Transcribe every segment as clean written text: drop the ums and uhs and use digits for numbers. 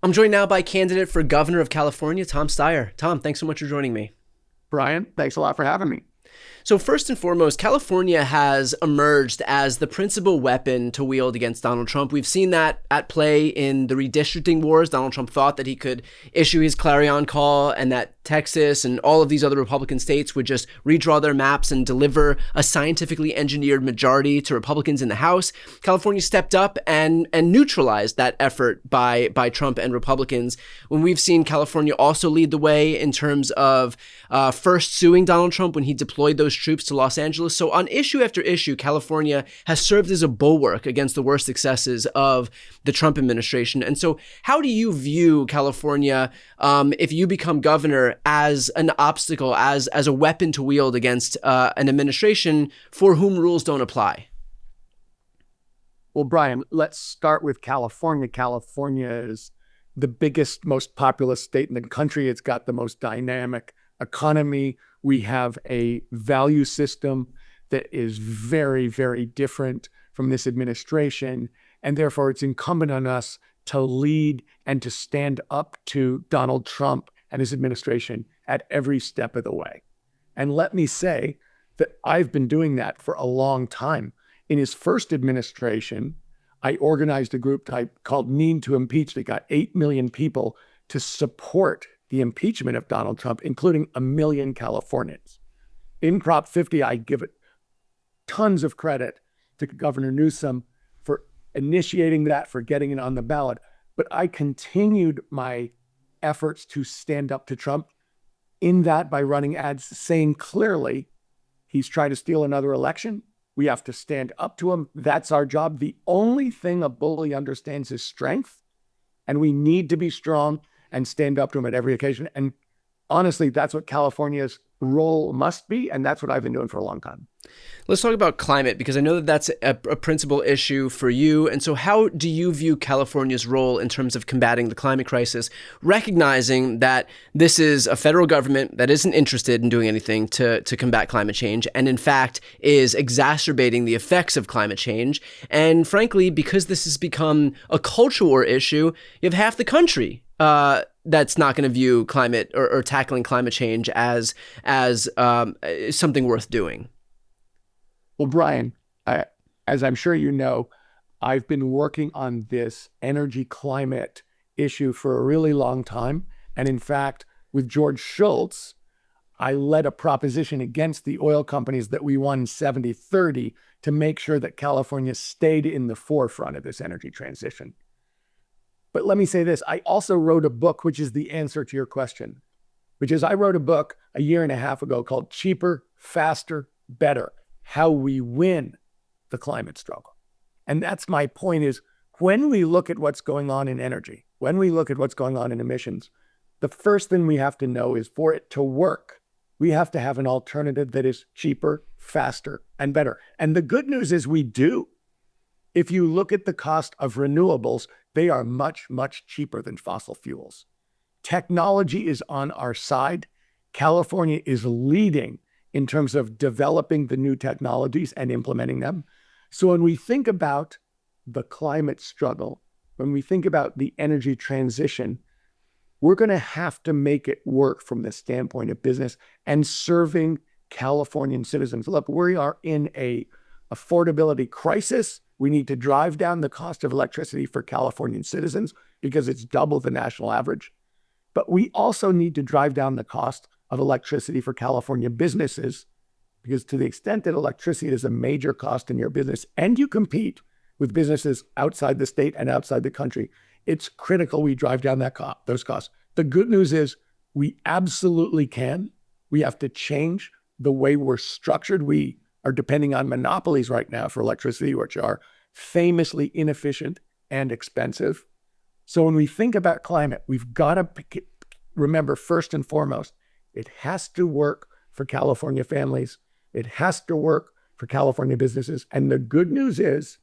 I'm joined now by candidate for governor of California, Tom Steyer. Tom, thanks so much for joining me. Brian, thanks a lot for having me. So first and foremost, California has emerged as the principal weapon to wield against Donald Trump. We've seen that at play in the redistricting wars. Donald Trump thought that he could issue his clarion call and that Texas and all of these other Republican states would just redraw their maps and deliver a scientifically engineered majority to Republicans in the House. California stepped up and neutralized that effort by Trump and Republicans. When we've seen California also lead the way in terms of first suing Donald Trump when he deployed those troops to Los Angeles. So on issue after issue, California has served as a bulwark against the worst successes of the Trump administration. And so how do you view California, if you become governor, as an obstacle, as a weapon to wield against an administration for whom rules don't apply? Well, Brian, let's start with California. California is the biggest, most populous state in the country. It's got the most dynamic economy. We have a value system that is very, very different from this administration. And therefore, it's incumbent on us to lead and to stand up to Donald Trump and his administration at every step of the way. And let me say that I've been doing that for a long time. In his first administration, I organized a group called Need to Impeach that got 8 million people to support the impeachment of Donald Trump, including 1 million Californians. In Prop 50, I give it tons of credit to Governor Newsom for initiating that, for getting it on the ballot. But I continued my efforts to stand up to Trump in that by running ads saying clearly, he's trying to steal another election. We have to stand up to him. That's our job. The only thing a bully understands is strength, and we need to be strong and stand up to him at every occasion. And honestly, that's what California's role must be, and that's what I've been doing for a long time. Let's talk about climate, because I know that that's a principal issue for you. And so how do you view California's role in terms of combating the climate crisis, recognizing that this is a federal government that isn't interested in doing anything to combat climate change, and in fact is exacerbating the effects of climate change? And frankly, because this has become a culture war issue, you have half the country that's not going to view climate or tackling climate change as something worth doing. Well, Brian, as I'm sure you know, I've been working on this energy climate issue for a really long time. And in fact, with George Shultz, I led a proposition against the oil companies that we won 70-30 to make sure that California stayed in the forefront of this energy transition. But let me say this, I also wrote a book, which is the answer to your question, which is I wrote a book a year and a half ago called Cheaper, Faster, Better: How We Win the Climate Struggle. And that's my point is, when we look at what's going on in energy, when we look at what's going on in emissions, the first thing we have to know is for it to work, we have to have an alternative that is cheaper, faster, and better. And the good news is we do. If you look at the cost of renewables, they are much, much cheaper than fossil fuels. Technology is on our side. California is leading in terms of developing the new technologies and implementing them. So when we think about the climate struggle, when we think about the energy transition, we're going to have to make it work from the standpoint of business and serving Californian citizens. Look, we are in a affordability crisis. We need to drive down the cost of electricity for Californian citizens because it's double the national average. But we also need to drive down the cost of electricity for California businesses, because to the extent that electricity is a major cost in your business and you compete with businesses outside the state and outside the country, it's critical we drive down those costs. The good news is we absolutely can. We have to change the way we're structured. We are depending on monopolies right now for electricity, which are famously inefficient and expensive. So when we think about climate, we've got to remember first and foremost, it has to work for California families. It has to work for California businesses. And the good news is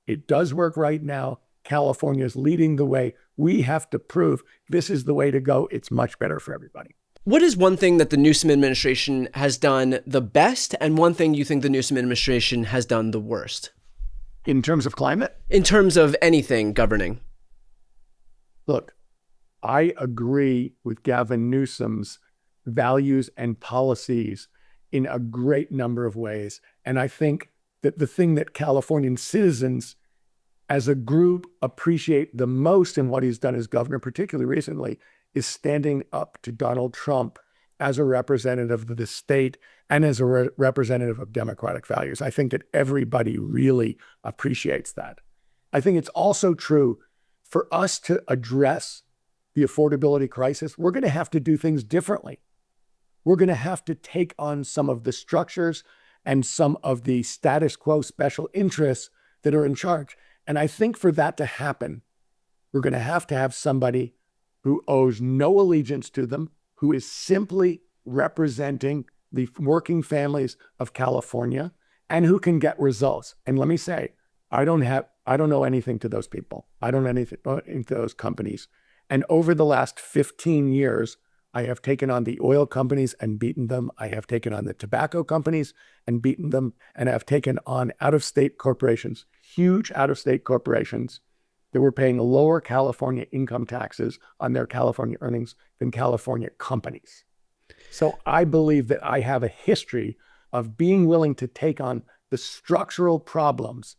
it does work right now. California is leading the way. We have to prove this is the way to go. It's much better for everybody. What is one thing that the Newsom administration has done the best, and one thing you think the Newsom administration has done the worst? In terms of climate? In terms of anything governing. Look, I agree with Gavin Newsom's values and policies in a great number of ways. And I think that the thing that Californian citizens as a group appreciate the most in what he's done as governor, particularly recently, is standing up to Donald Trump as a representative of the state and as a representative of democratic values. I think that everybody really appreciates that. I think it's also true for us to address the affordability crisis, we're going to have to do things differently. We're going to have to take on some of the structures and some of the status quo special interests that are in charge. And I think for that to happen, we're going to have somebody who owes no allegiance to them, who is simply representing the working families of California and who can get results. And let me say, I don't know anything to those people. I don't know anything to those companies. And over the last 15 years, I have taken on the oil companies and beaten them. I have taken on the tobacco companies and beaten them. And I've taken on out-of-state corporations, huge out-of-state corporations that were paying lower California income taxes on their California earnings than California companies. So I believe that I have a history of being willing to take on the structural problems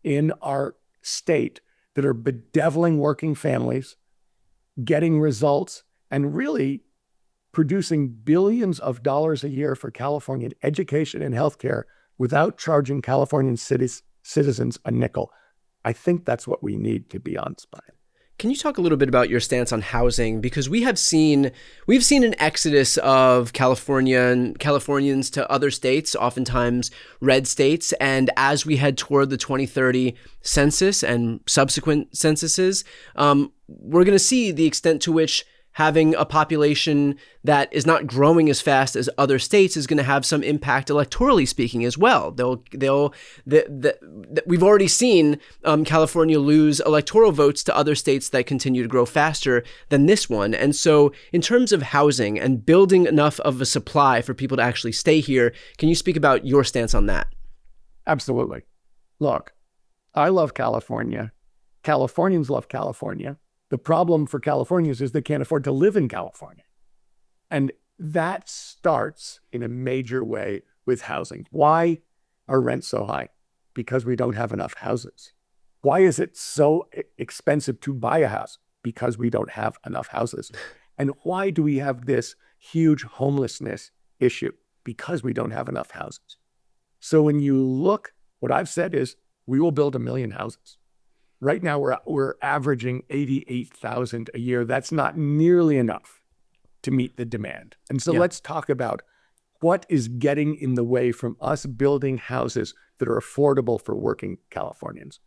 in our state that are bedeviling working families, getting results, and really producing billions of dollars a year for Californian education and healthcare without charging Californian citizens a nickel. I think that's what we need, to be honest, Brian. Can you talk a little bit about your stance on housing? Because we've seen an exodus of Californians to other states, oftentimes red states. And as we head toward the 2030 census and subsequent censuses, we're going to see the extent to which having a population that is not growing as fast as other states is going to have some impact electorally speaking as well. We've already seen California lose electoral votes to other states that continue to grow faster than this one. And so in terms of housing and building enough of a supply for people to actually stay here, can you speak about your stance on that? Absolutely. Look, I love California. Californians love California. The problem for Californians is they can't afford to live in California. And that starts in a major way with housing. Why are rents so high? Because we don't have enough houses. Why is it so expensive to buy a house? Because we don't have enough houses. And why do we have this huge homelessness issue? Because we don't have enough houses. So when you look, what I've said is we will build 1 million houses. Right now, we're averaging 88,000 a year. That's not nearly enough to meet the demand. And so let's talk about what is getting in the way from us building houses that are affordable for working Californians.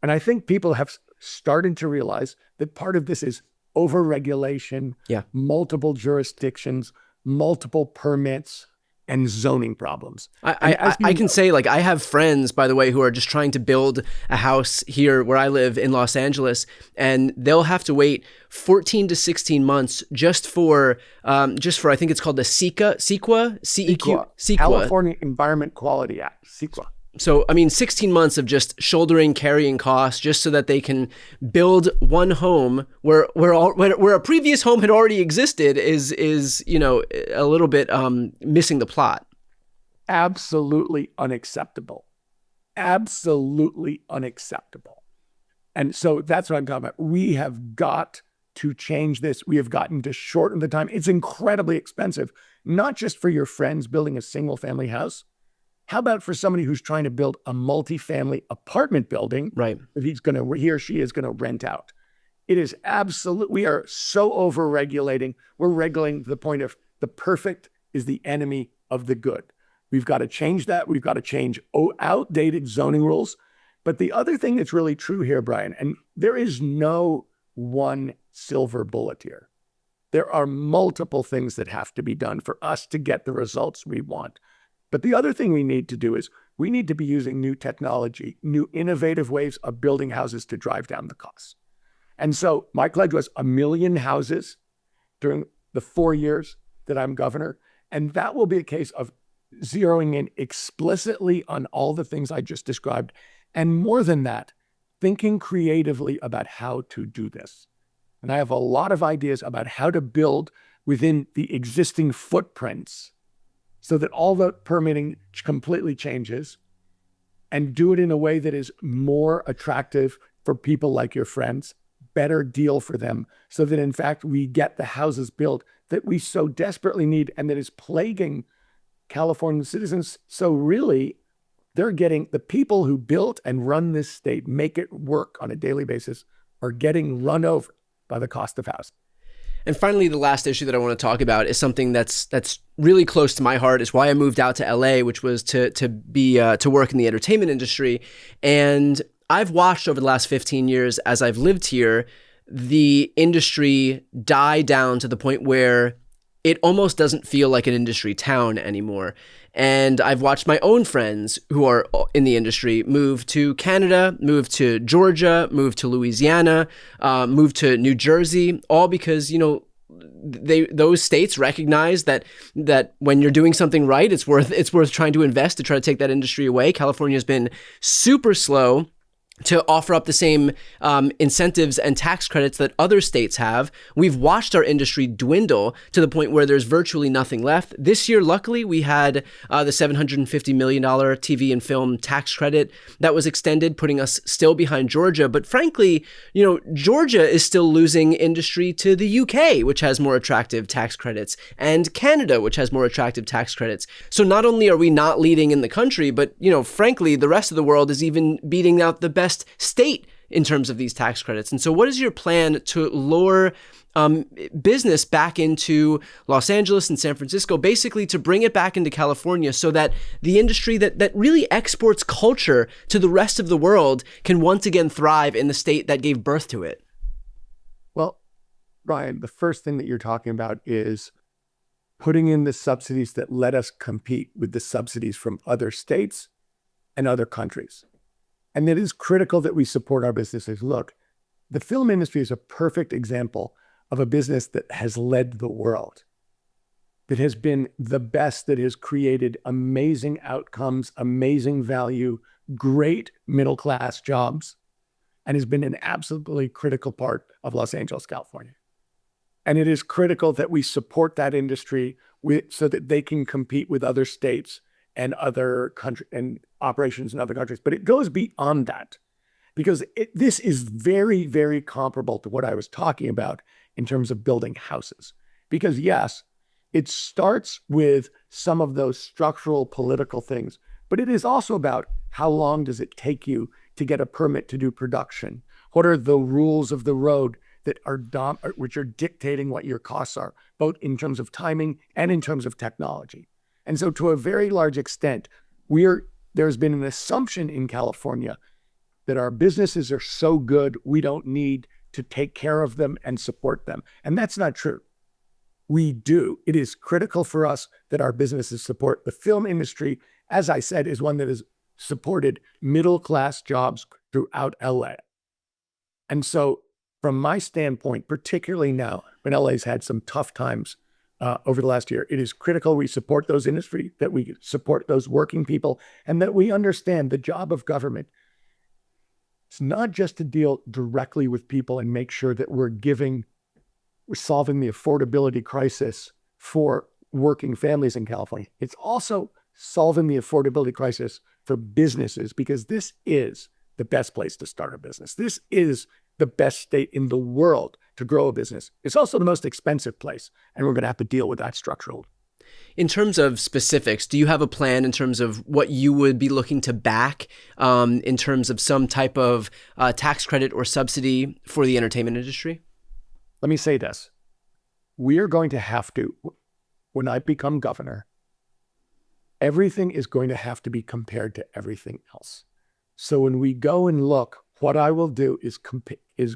And I think people have started to realize that part of this is overregulation, multiple jurisdictions, multiple permits, and zoning problems. I can say, like, I have friends, by the way, who are just trying to build a house here where I live in Los Angeles, and they'll have to wait 14 to 16 months just for I think it's called the CEQA, California Environment Quality Act, CEQA. So, I mean, 16 months of just carrying costs just so that they can build one home where a previous home had already existed is a little bit missing the plot. Absolutely unacceptable. Absolutely unacceptable. And so that's what I'm talking about. We have got to change this. We have gotten to shorten the time. It's incredibly expensive, not just for your friends building a single family house. How about for somebody who's trying to build a multifamily apartment building that he or she is going to rent out? It is absolute. We are so over-regulating. We're regulating to the point of the perfect is the enemy of the good. We've got to change that. We've got to change outdated zoning rules. But the other thing that's really true here, Brian, and there is no one silver bullet here. There are multiple things that have to be done for us to get the results we want. But the other thing we need to do is we need to be using new technology, new innovative ways of building houses to drive down the costs. And so my pledge was 1 million houses during the 4 years that I'm governor. And that will be a case of zeroing in explicitly on all the things I just described. And more than that, thinking creatively about how to do this. And I have a lot of ideas about how to build within the existing footprints so that all the permitting completely changes, and do it in a way that is more attractive for people like your friends, better deal for them, so that in fact we get the houses built that we so desperately need and that is plaguing California citizens. So really, they're getting, the people who built and run this state, make it work on a daily basis, are getting run over by the cost of housing. And finally, the last issue that I want to talk about is something that's really close to my heart. Is why I moved out to LA, which was to work in the entertainment industry. And I've watched over the last 15 years, as I've lived here, the industry die down to the point where it almost doesn't feel like an industry town anymore. And I've watched my own friends who are in the industry move to Canada, move to Georgia, move to Louisiana, move to New Jersey, all because, those states recognize that when you're doing something right, it's worth trying to invest to try to take that industry away. California has been super slow to offer up the same incentives and tax credits that other states have. We've watched our industry dwindle to the point where there's virtually nothing left. This year, luckily, we had the $750 million TV and film tax credit that was extended, putting us still behind Georgia. But frankly, Georgia is still losing industry to the UK, which has more attractive tax credits, and Canada, which has more attractive tax credits. So not only are we not leading in the country, but, frankly, the rest of the world is even beating out the best state in terms of these tax credits. And so what is your plan to lure business back into Los Angeles and San Francisco, basically to bring it back into California so that the industry that really exports culture to the rest of the world can once again thrive in the state that gave birth to it? Well, Brian, the first thing that you're talking about is putting in the subsidies that let us compete with the subsidies from other states and other countries. And it is critical that we support our businesses. Look, the film industry is a perfect example of a business that has led the world, that has been the best, that has created amazing outcomes, amazing value, great middle-class jobs, and has been an absolutely critical part of Los Angeles, California. And it is critical that we support that industry so that they can compete with other states and other country and operations in other countries. But it goes beyond that, because this is very, very comparable to what I was talking about in terms of building houses. Because yes, it starts with some of those structural political things, but it is also about how long does it take you to get a permit to do production? What are the rules of the road that are which are dictating what your costs are, both in terms of timing and in terms of technology? And so to a very large extent, there's been an assumption in California that our businesses are so good, we don't need to take care of them and support them. And that's not true. We do. It is critical for us that our businesses support the film industry. As I said, is one that has supported middle-class jobs throughout LA. And so from my standpoint, particularly now, when LA's had some tough times over the last year, it is critical we support those industry, that we support those working people, and that we understand the job of government. It's not just to deal directly with people and make sure that we're solving the affordability crisis for working families in California. It's also solving the affordability crisis for businesses, because this is the best place to start a business. This is the best state in the world to grow a business. It's also the most expensive place, and we're going to have to deal with that structurally. In terms of specifics, do you have a plan in terms of what you would be looking to back in terms of some type of tax credit or subsidy for the entertainment industry? Let me say this. We are going to have to, when I become governor, everything is going to have to be compared to everything else. So when we go and look, what I will do is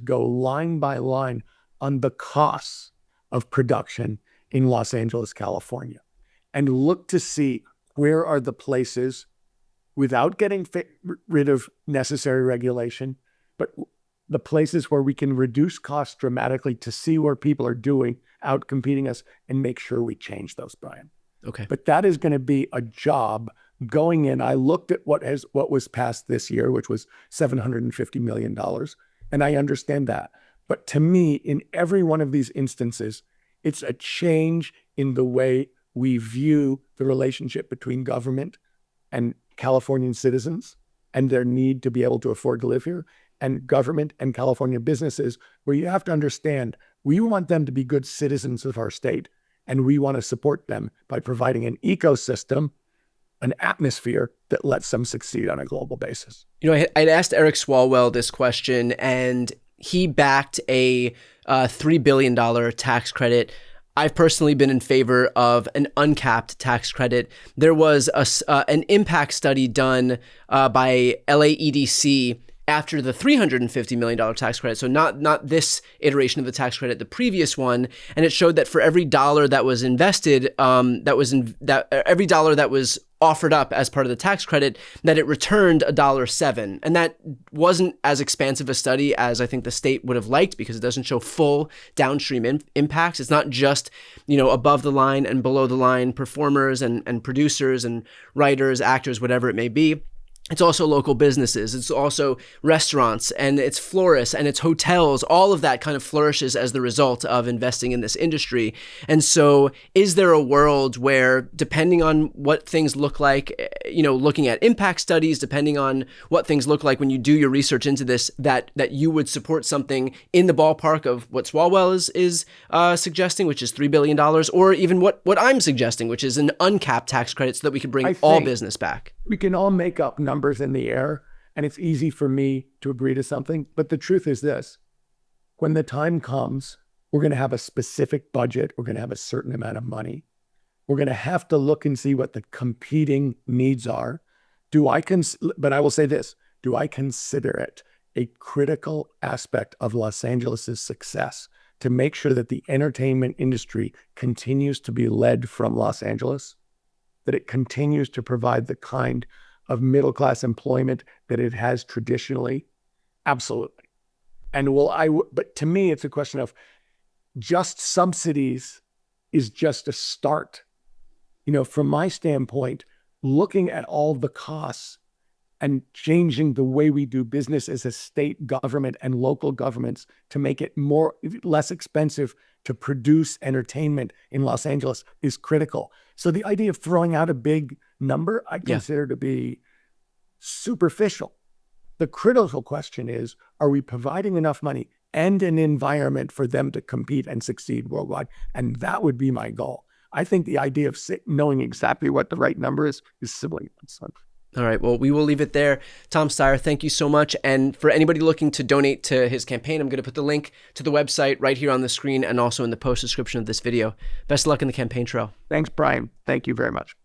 go line by line on the costs of production in Los Angeles, California, and look to see where are the places, without getting rid of necessary regulation, but the places where we can reduce costs dramatically, to see where people are doing, out competing us, and make sure we change those, Brian. Okay. But that is going to be a job going in. I looked at what was passed this year, which was $750 million, and I understand that. But to me, in every one of these instances, it's a change in the way we view the relationship between government and Californian citizens and their need to be able to afford to live here, and government and California businesses, where you have to understand, we want them to be good citizens of our state, and we want to support them by providing an ecosystem, an atmosphere that lets them succeed on a global basis. You know, I'd asked Eric Swalwell this question, and he backed a $3 billion tax credit. I've personally been in favor of an uncapped tax credit. There was an impact study done by LAEDC after the $350 million tax credit. So not this iteration of the tax credit, the previous one. And it showed that for every dollar that was invested, every dollar that was offered up as part of the tax credit, that it returned $1.07. And that wasn't as expansive a study as I think the state would have liked, because it doesn't show full downstream impacts. It's not just, above the line and below the line performers and producers and writers, actors, whatever it may be. It's also local businesses. It's also restaurants, and it's florists, and it's hotels. All of that kind of flourishes as the result of investing in this industry. And so is there a world where, depending on what things look like, looking at impact studies, depending on what things look like when you do your research into this, that you would support something in the ballpark of what Swalwell is suggesting, which is $3 billion, or even what I'm suggesting, which is an uncapped tax credit, so that we could bring all business back? We can all make up numbers in the air, and it's easy for me to agree to something. But the truth is this: when the time comes, we're going to have a specific budget. We're going to have a certain amount of money. We're going to have to look and see what the competing needs are. But I will say this: do I consider it a critical aspect of Los Angeles' success to make sure that the entertainment industry continues to be led from Los Angeles, that it continues to provide the kind of middle-class employment that it has traditionally? Absolutely. But to me, it's a question of just subsidies is just a start. From my standpoint, looking at all the costs and changing the way we do business as a state government and local governments to make it less expensive to produce entertainment in Los Angeles is critical. So the idea of throwing out a big number, I consider to be superficial. The critical question is, are we providing enough money and an environment for them to compete and succeed worldwide? And that would be my goal. I think the idea of knowing exactly what the right number is silly. All right. Well, we will leave it there. Tom Steyer, thank you so much. And for anybody looking to donate to his campaign, I'm going to put the link to the website right here on the screen and also in the post description of this video. Best of luck in the campaign trail. Thanks, Brian. Thank you very much.